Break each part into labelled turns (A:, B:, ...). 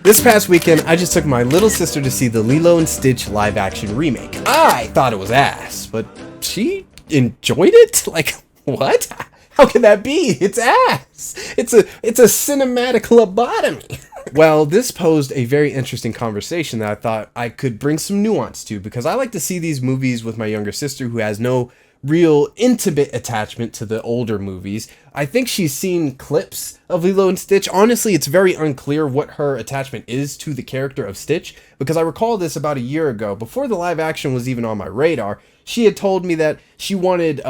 A: This past weekend, I just took my little sister to see the Lilo and Stitch live action remake. I thought it was ass, but she enjoyed it? Like, what? How can that be? It's ass. It's a cinematic lobotomy. Well, this posed a very interesting conversation that I thought I could bring some nuance to, because I like to see these movies with my younger sister who has no real intimate attachment to the older movies. I think she's seen clips of Lilo and Stitch. Honestly, it's very unclear what her attachment is to the character of Stitch, because I recall this about a year ago, before the live action was even on my radar. She had told me that she wanted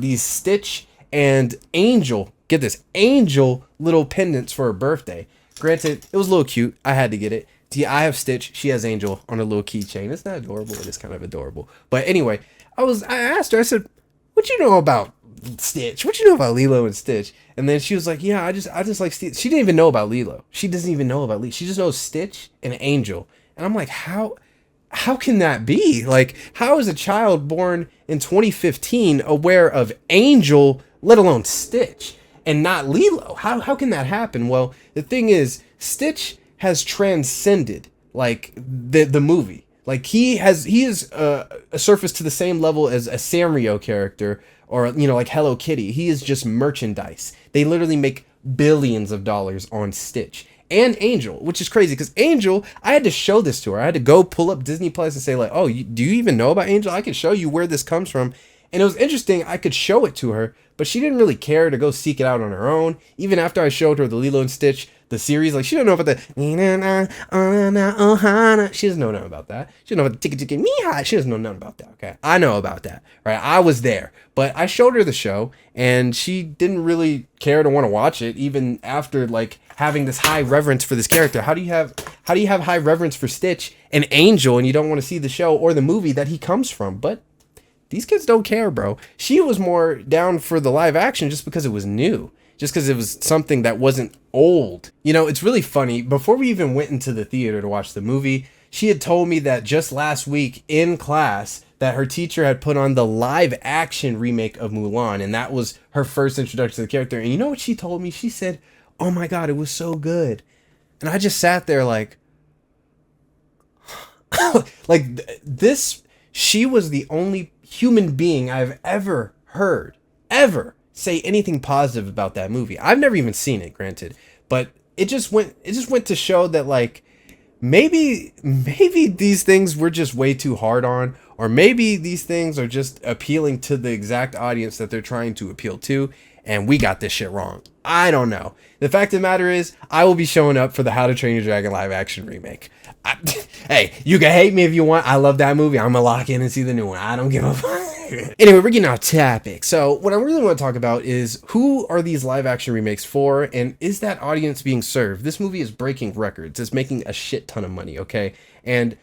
A: these Stitch and Angel, get this, Angel little pendants for her birthday. Granted, it was a little cute. I had to get it. See, I have Stitch. She has Angel on a little keychain. It's not adorable. It is kind of adorable. But anyway, I asked her, I said, what you know about Stitch? What you know about Lilo and Stitch? And then she was like, yeah, I just like Stitch. She didn't even know about Lilo. She doesn't even know about Lilo. She just knows Stitch and Angel. And I'm like, how can that be? Like, how is a child born in 2015 aware of Angel, let alone Stitch, and not Lilo? How can that happen? Well, the thing is, Stitch has transcended like the movie. Like he is surfaced to the same level as a Sanrio character, or like Hello Kitty. He is just merchandise. They literally make billions of dollars on Stitch and Angel, which is crazy because Angel, I had to show this to her. I had to go pull up Disney Plus and say like, oh, do you even know about Angel? I can show you where this comes from. And it was interesting. I could show it to her, but she didn't really care to go seek it out on her own. Even after I showed her the Lilo and Stitch, the series, like she don't know about the she doesn't know nothing about that. She doesn't know about the tiki meha. She doesn't know nothing about that. Okay, I know about that. Right, I was there, but I showed her the show, and she didn't really care to want to watch it, even after like having this high reverence for this character. How do you have high reverence for Stitch and Angel, and you don't want to see the show or the movie that he comes from? But these kids don't care, bro. She was more down for the live action just because it was new. Just because it was something that wasn't old. It's really funny. Before we even went into the theater to watch the movie, she had told me that just last week in class that her teacher had put on the live action remake of Mulan, and that was her first introduction to the character. And you know what she told me? She said, oh my God, it was so good. And I just sat there like, this, she was the only human being I've ever heard, say anything positive about that movie. I've never even seen it, granted, but it just went to show that like maybe these things were just way too hard on, or maybe these things are just appealing to the exact audience that they're trying to appeal to, and we got this shit wrong. I don't know. The fact of the matter is, I will be showing up for the How to Train Your Dragon live action remake. Hey, you can hate me if you want. I love that movie. I'm gonna lock in and see the new one. I don't give a fuck. Anyway, we're getting off topic. So what I really want to talk about is, who are these live action remakes for, and is that audience being served? This movie is breaking records. It's making a shit ton of money, okay? And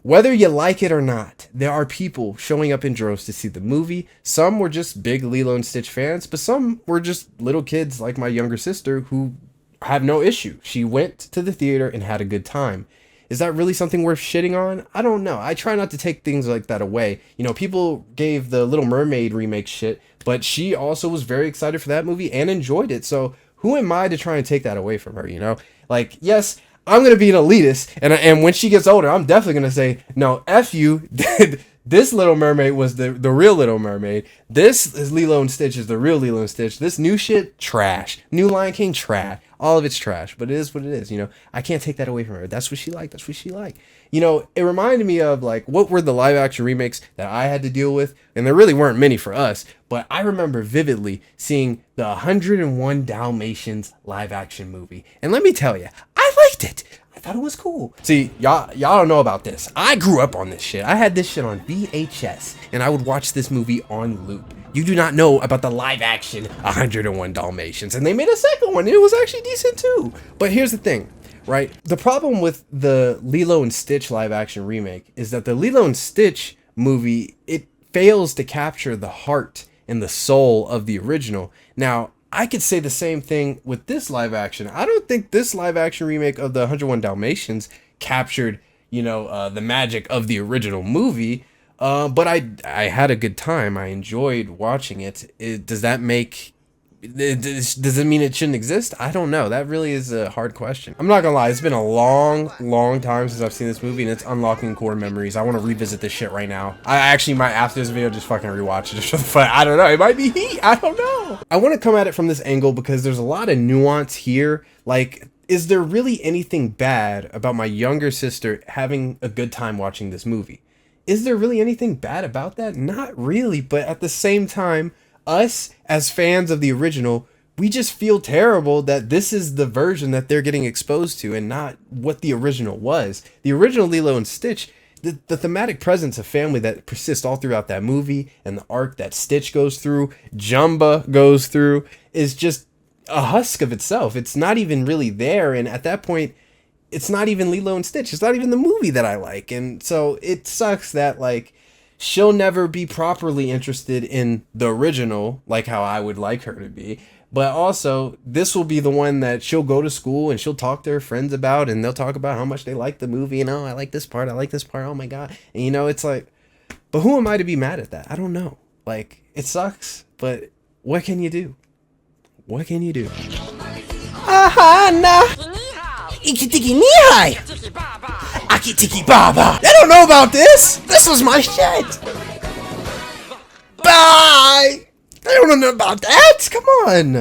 A: whether you like it or not, there are people showing up in droves to see the movie. Some were just big Lilo and Stitch fans, but some were just little kids like my younger sister who have no issue. She went to the theater and had a good time. Is that really something worth shitting on? I don't know. I try not to take things like that away. People gave the Little Mermaid remake shit, but she also was very excited for that movie and enjoyed it. So who am I to try and take that away from her, Like, yes, I'm going to be an elitist, and when she gets older, I'm definitely going to say, no, F you. This Little Mermaid was the real Little Mermaid. This is Lilo and Stitch is the real Lilo and Stitch. This new shit, trash. New Lion King, trash. All of it's trash, but it is what it is, I can't take that away from her. That's what she liked. It reminded me of, like, what were the live action remakes that I had to deal with? And there really weren't many for us, but I remember vividly seeing the 101 Dalmatians live action movie. And let me tell you, I liked it. I thought it was cool. See, y'all don't know about this. I grew up on this shit. I had this shit on VHS, and I would watch this movie on loop. You do not know about the live action 101 Dalmatians, and they made a second one, and it was actually decent too. But here's the thing, right? The problem with the Lilo and Stitch live action remake is that the Lilo and Stitch movie, it fails to capture the heart and the soul of the original. Now, I could say the same thing with this live action. I don't think this live action remake of the 101 Dalmatians captured, the magic of the original movie. But I had a good time. I enjoyed watching it. Does that make Does it mean it shouldn't exist? I don't know. That really is a hard question. I'm not gonna lie, it's been a long time since I've seen this movie, and it's unlocking core memories. I want to revisit this shit right now. I actually might, after this video, just fucking rewatch it just for the fun. I don't know. It might be heat. I don't know. I want to come at it from this angle because there's a lot of nuance here. Like, is there really anything bad about my younger sister having a good time watching this movie? Is there really anything bad about that? Not really, but at the same time, us as fans of the original, we just feel terrible that this is the version that they're getting exposed to and not what the original was. The original Lilo and Stitch, the thematic presence of family that persists all throughout that movie and the arc that Stitch goes through, Jumba goes through, is just a husk of itself. It's not even really there, and at that point, it's not even Lilo and Stitch. It's not even the movie that I like, and so it sucks that, like, she'll never be properly interested in the original, like how I would like her to be. But also, this will be the one that she'll go to school and she'll talk to her friends about, and they'll talk about how much they like the movie. You know, I like this part, oh my god. And you know, it's like, but who am I to be mad at that? I don't know. Like, it sucks, but what can you do? What can you do? Aha, nah. Iki-tiki ni-hai! Aki-tiki baba! They don't know about this! This was my shit! Bye! They don't know about that! Come on!